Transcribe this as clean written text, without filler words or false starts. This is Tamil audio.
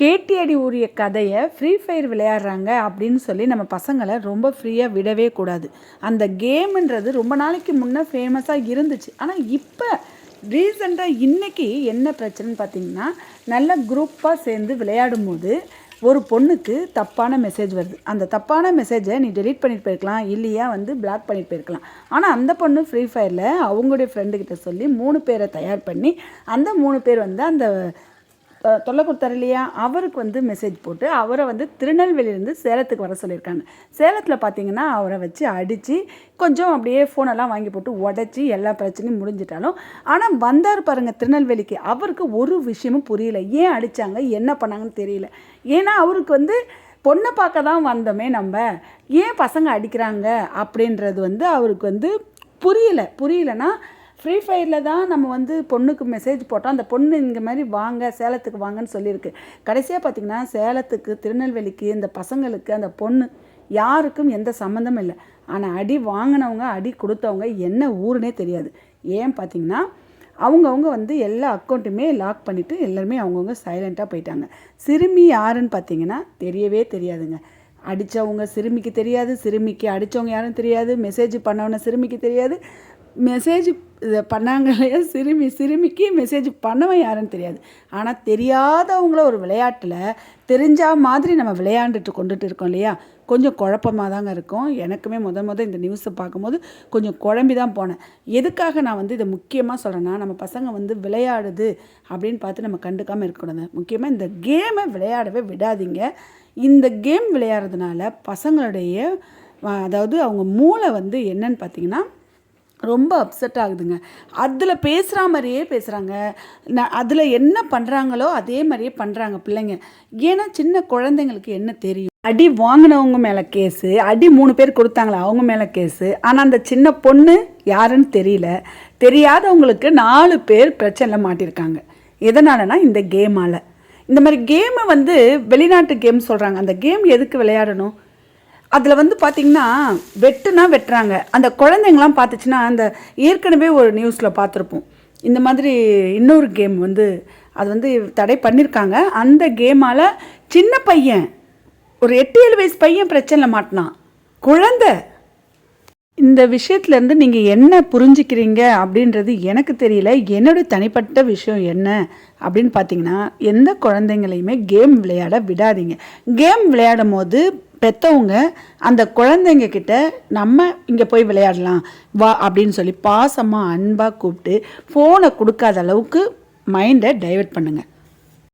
கேட்டி உரிய கதையை ஃப்ரீ ஃபயர் விளையாடுறாங்க அப்படின்னு சொல்லி நம்ம பசங்களை ரொம்ப ஃப்ரீயாக விடவே கூடாது. அந்த கேமுன்றது ரொம்ப நாளைக்கு முன்னே ஃபேமஸாக இருந்துச்சு. ஆனால் இப்போ ரீசெண்டாக இன்றைக்கி என்ன பிரச்சனைன்னு பார்த்திங்கன்னா, நல்ல குரூப்பாக சேர்ந்து விளையாடும் போது ஒரு பொண்ணுக்கு தப்பான மெசேஜ் வருது. அந்த தப்பான மெசேஜை நீ டெலீட் பண்ணிட்டு போயிருக்கலாம், இல்லையா பிளாக் பண்ணிட்டு போயிருக்கலாம். ஆனால் அந்த பொண்ணு ஃப்ரீ ஃபயரில் அவங்களுடைய ஃப்ரெண்டுக்கிட்ட சொல்லி 3 பேரை தயார் பண்ணி அந்த 3 பேர் அந்த தொல்லை கொடுத்தாரு இல்லையா, அவருக்கு மெசேஜ் போட்டு அவரை திருநெல்வேலியிலேருந்து சேலத்துக்கு வர சொல்லியிருக்காங்க. சேலத்தில் பார்த்தீங்கன்னா அவரை வச்சு அடித்து கொஞ்சம் அப்படியே ஃபோனெல்லாம் வாங்கி போட்டு உடச்சி எல்லா பிரச்சனையும் முடிஞ்சிட்டாலும், ஆனால் வந்தார் பாருங்கள் திருநெல்வேலிக்கு, அவருக்கு ஒரு விஷயமும் புரியல. ஏன் அடித்தாங்க, என்ன பண்ணாங்கன்னு தெரியல. ஏன்னா அவருக்கு பொண்ணை பார்க்க தான் வந்தோமே, நம்ம ஏன் பசங்க அடிக்கிறாங்க அப்படின்றது அவருக்கு புரியலைன்னா ஃப்ரீ ஃபயரில் தான் நம்ம பொண்ணுக்கு மெசேஜ் போட்டோம். அந்த பொண்ணு இங்கே மாதிரி வாங்க சேலத்துக்கு வாங்கன்னு சொல்லியிருக்கு. கடைசியாக பார்த்திங்கன்னா சேலத்துக்கு திருநெல்வேலிக்கு இந்த பசங்களுக்கு அந்த பொண்ணு யாருக்கும் எந்த சம்மந்தமும் இல்லை. ஆனால் அடி வாங்கினவங்க அடி கொடுத்தவங்க என்ன ஊருன்னே தெரியாது. ஏன் பார்த்திங்கன்னா அவங்கவுங்க எல்லா அக்கௌண்ட்டுமே லாக் பண்ணிவிட்டு எல்லாருமே அவங்கவுங்க சைலண்ட்டாக போயிட்டாங்க. சிறுமி யாருன்னு பார்த்திங்கன்னா தெரியவே தெரியாதுங்க. அடித்தவங்க சிறுமிக்கு தெரியாது, சிறுமிக்கு அடித்தவங்க யாரும் தெரியாது, மெசேஜ் பண்ணவன சிறுமிக்கு தெரியாது, மெசேஜ் பண்ணாங்களையா சிறுமிக்கு மெசேஜ் பண்ணவன் யாருன்னு தெரியாது. ஆனால் தெரியாதவங்கள ஒரு விளையாட்டில் தெரிஞ்ச மாதிரி நம்ம விளையாண்டுட்டு கொண்டுட்டு இருக்கோம் இல்லையா, கொஞ்சம் குழப்பமாக தாங்க இருக்கும். எனக்குமே இந்த நியூஸை பார்க்கும்போது கொஞ்சம் குழம்பி தான் போனேன். எதுக்காக நான் இதை முக்கியமாக சொல்கிறேன்னா, நம்ம பசங்க விளையாடுது அப்படின்னு பார்த்து நம்ம கண்டுக்காமல் இருக்கக்கூடாது. முக்கியமாக இந்த கேமை விளையாடவே விடாதீங்க. இந்த கேம் விளையாடுறதுனால பசங்களுடைய அதாவது அவங்க மூளை என்னன்னு பார்த்தீங்கன்னா ரொம்ப அப்செட் ஆகுதுங்க. அதில் பேசுகிற மாதிரியே பேசுகிறாங்க. அதில் என்ன பண்ணுறாங்களோ அதே மாதிரியே பண்ணுறாங்க பிள்ளைங்க. ஏன்னா சின்ன குழந்தைங்களுக்கு என்ன தெரியும்? அடி வாங்கினவங்க மேலே கேஸு, அடி 3 பேர் கொடுத்தாங்களா அவங்க மேலே கேஸு. ஆனால் அந்த சின்ன பொண்ணு யாருன்னு தெரியல. தெரியாதவங்களுக்கு 4 பேர் பிரச்சனையில் மாட்டியிருக்காங்க. எதனாலனா இந்த கேமால். இந்த மாதிரி கேமை வெளிநாட்டு கேம் சொல்கிறாங்க. அந்த கேம் எதுக்கு விளையாடணும்? அதில் பார்த்திங்கன்னா வெட்டுனா வெட்டுறாங்க. அந்த குழந்தைங்களாம் பார்த்துச்சுன்னா, அந்த ஏற்கனவே ஒரு நியூஸில் பார்த்துருப்போம். இந்த மாதிரி இன்னொரு கேம் அது தடை பண்ணியிருக்காங்க. அந்த கேமால் சின்ன பையன் ஒரு 8-7 வயசு பையன் பிரச்சனையில் மாட்டினான். குழந்தை. இந்த விஷயத்துலேருந்து நீங்கள் என்ன புரிஞ்சுக்கிறீங்க அப்படின்றது எனக்கு தெரியல. என்னுடைய தனிப்பட்ட விஷயம் என்ன அப்படின்னு பார்த்தீங்கன்னா, எந்த குழந்தைங்களையுமே கேம் விளையாட விடாதீங்க. கேம் விளையாடும் போது பெற்றவங்க அந்த குழந்தைங்க கிட்ட நம்ம இங்கே போய் விளையாடலாம் வா அப்படின்னு சொல்லி பாசமாக அன்பாக கூப்பிட்டு ஃபோனை கொடுக்காத அளவுக்கு மைண்டை டைவர்ட் பண்ணுங்கள்.